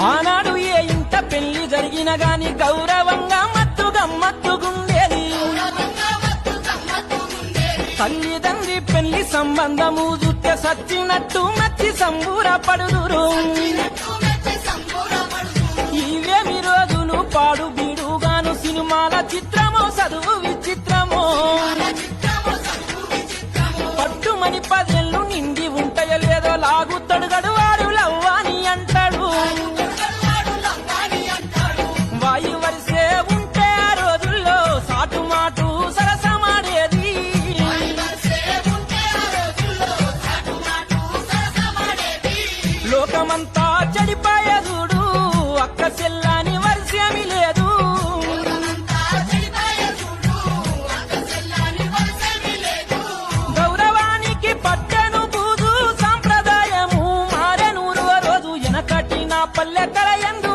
ఆనాడు ఏ ఇంట పెళ్లి జరిగిన గాని గౌరవంగా మత్తు గమ్మత్తుగుండేది. తల్లిదండ్రి పెళ్లి సంబంధము చూస్తే సచ్చినట్టు మచ్చి సంబూరపడుదురు. ఇవేమి రోజులు పాడు బీడుగాను సినిమాల చిత్రమో చదువు విచిత్రమో. పట్టుమని 10 ఏళ్ళు నిండి ఉంటాయో లేదో లాగుతాడు గడువాడు లవ్వాని అంటాడు. వాయు వరిసే ఉంటే ఆ రోజుల్లో సాటుమాటు సరసమాడేది. లోకమంతా చెడిపాయే చూడు, అక్క చెల్లాని వర్షమి లేదు. గౌరవానికి పట్టెను బూజు, సాంప్రదాయము మారెను రోజు. ఎనకటి నా పల్లె కలయందు